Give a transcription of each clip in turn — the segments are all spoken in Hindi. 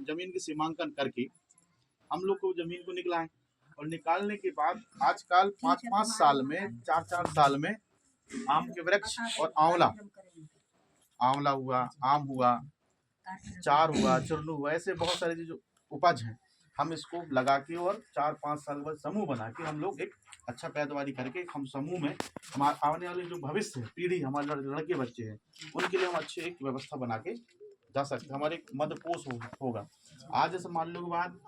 जमीन की सीमांकन करके हम लोग को जमीन को निकला है। और निकालने के बाद आजकल 5-5 साल में, 4-4 साल में आम के वृक्ष और आंवला आंवला हुआ, आम हुआ, चार हुआ, चुरनू हुआ, ऐसे बहुत सारे जो उपज हैं हम इसको लगा के और 4-5 साल बाद समूह बना के हम लोग एक अच्छा पैदावारी करके हम समूह में हमारे आने वाले जो भविष्य है, पीढ़ी, हमारे लड़के बच्चे हैं, उनके लिए हम अच्छी एक व्यवस्था बना के जा सकते हैं। हमारे मदपोष होगा। आज जैसे मान लो की बात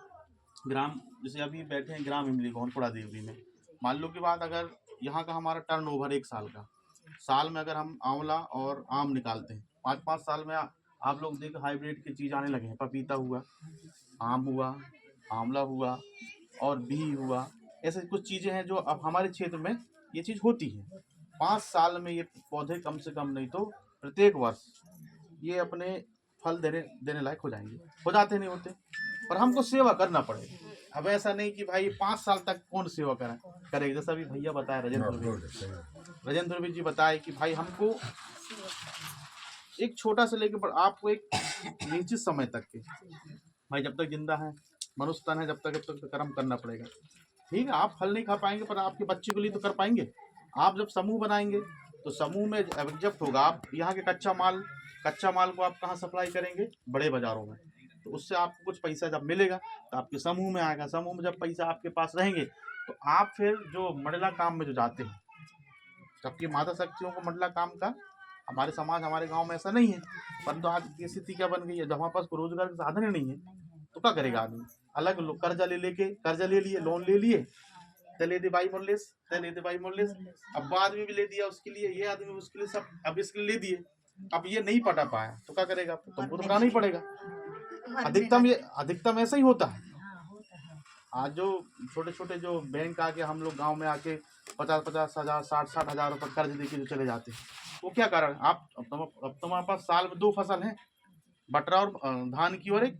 ग्राम, जैसे अभी बैठे हैं ग्राम इमली गोनपुरा देवरी में, मान लो की बात अगर यहाँ का हमारा टर्नओवर 1 साल का, साल में अगर हम आंवला और आम निकालते हैं 5-5 साल में, आप लोग देखो हाइब्रिड की चीज़ आने लगे हैं, पपीता हुआ, आम हुआ, आंवला हुआ और भी हुआ, ऐसे कुछ चीज़ें हैं जो अब हमारे क्षेत्र में ये चीज़ होती है। 5 साल में ये पौधे कम से कम नहीं तो प्रत्येक वर्ष ये अपने फल देने लायक हो जाएंगे। हो जाते नहीं होते, पर हमको सेवा करना पड़ेगा। अब ऐसा नहीं कि भाई 5 साल तक कौन सेवा करेगा। जैसा अभी भैया बताया, राजेंद्र जी बताए कि भाई हमको एक छोटा से लेकर आपको एक निश्चित समय तक के, भाई जब तक जिंदा है, मनुष्य तन है, जब तक कर्म करना पड़ेगा। ठीक है, आप फल नहीं खा पाएंगे पर आपके बच्चे के लिए तो कर पाएंगे। आप जब समूह बनाएंगे तो समूह में एग्जेक्ट होगा। आप यहाँ के कच्चा माल को आप कहाँ सप्लाई करेंगे? बड़े बाजारों में। तो उससे आपको कुछ पैसा जब मिलेगा तो आपके समूह में आएगा। समूह में जब पैसा आपके पास रहेंगे तो आप फिर जो मंडला काम में जो जाते हैं, जबकि माता शक्तियों को मंडला काम का हमारे समाज, हमारे गांव में ऐसा नहीं है, परंतु आज की स्थिति क्या बन गई है, जब हमारे पास रोजगार के साधन ही नहीं है तो क्या करेगा आदमी? अलग लोग कर्जा ले लिए, लोन ले लिए, ले दे भाई मोल्लेस, अब बाद में भी ले दिया उसके लिए, ये आदमी उसके लिए सब अब इसके लिए ले दिए, अब ये नहीं पटा पाया तो क्या करेगा? तुमको तो पटाना ही पड़ेगा। अधिकतम ऐसा ही होता है। आज जो छोटे छोटे जो बैंक आके हम लोग गांव में आके 50-50 हजार, 60-60 हजार रुपये कर्ज देके जो चले जाते हैं, वो क्या कारण? आप अब तुम्हारे पास साल में 2 फसल है, बटरा और धान की, और एक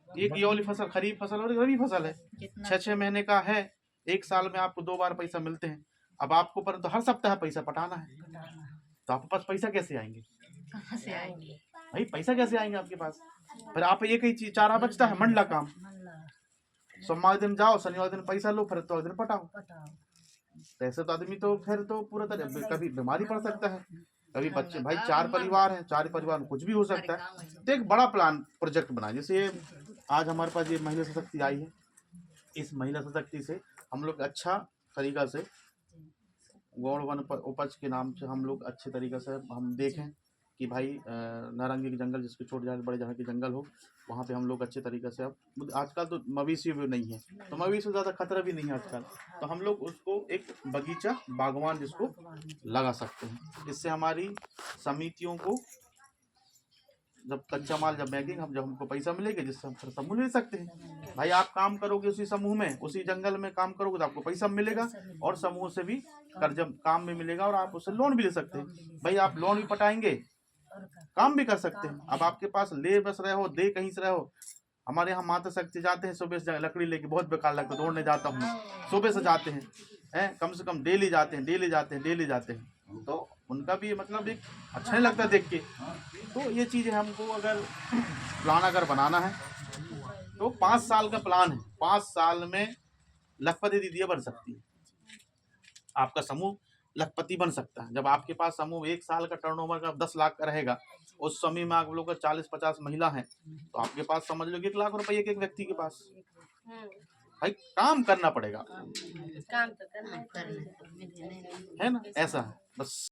ये वाली फसल खरीफ फसल और रबी फसल है। 6-6 महीने का है, 1 साल में आपको 2 बार पैसा मिलते हैं। अब आपको पर तो हर सप्ताह पैसा पटाना है, तो आपके पास पैसा कैसे आएंगे? कहाँ से आएंगे भाई? पैसा कैसे आएंगे आपके पास? फिर आप एक ही चीज चारा बचता है, मंडला काम। सोमवार दिन जाओ, शनिवार दिन पैसा लो, फिर तो दिन पटाओ। ऐसे तो आदमी तो फिर तो पूरा तरह कभी बीमारी पड़ सकता है, कभी बच्चे, भाई 4 परिवार हैं, 4 परिवार में कुछ भी हो सकता है। तो एक बड़ा प्रोजेक्ट बनाए। जैसे आज हमारे पास ये महिला सशक्ति आई है, इस महिला सशक्ति से हम लोग अच्छा तरीका से गौड़ वन उपज के नाम से हम लोग अच्छे तरीके से हम देखें कि भाई नारंगी के जंगल, जिसके छोटे जहाँ बड़े जहाँ के जंगल हो, वहाँ पे हम लोग अच्छे तरीके से, अब आजकल तो मवेशी भी नहीं है, तो मवेशी से ज़्यादा खतरा भी नहीं है आजकल, तो हम लोग उसको एक बगीचा, बागवान जिसको लगा सकते हैं। इससे हमारी समितियों को जब कच्चा माल जब बैगिंग जब हमको पैसा मिलेगा, जिससे हम फिर समूह ले सकते हैं। भाई आप काम करोगे उसी समूह में, उसी जंगल में काम करोगे तो आपको पैसा मिलेगा और समूह से भी कर्ज काम भी मिलेगा और आप उससे लोन भी ले सकते हैं। भाई आप लोन भी पटाएंगे, काम भी कर सकते हैं। अब आपके पास ले बस रहे हो, दे कहीं से रहे हो। हमारे यहाँ माता शक्ति जाते हैं सुबह से, लकड़ी लेके, बहुत बेकार लगता है, दौड़ने जाता हूँ सुबह से जाते हैं, कम से कम डेली जाते हैं, तो उनका भी मतलब एक अच्छा नहीं लगता देख के। तो ये चीज़ें हमको अगर प्लान अगर बनाना है तो 5 साल का प्लान है। 5 साल में लखपति दीदी बन सकती है, आपका समूह लखपति बन सकता है। जब आपके पास समूह 1 साल का टर्नओवर का 10 लाख का रहेगा, उस समय में आप लोग का 40-50 महिला हैं, तो आपके पास समझ लो 1 लाख रुपये एक व्यक्ति के पास। भाई काम करना पड़ेगा, काम तो करना है ना, ऐसा है बस।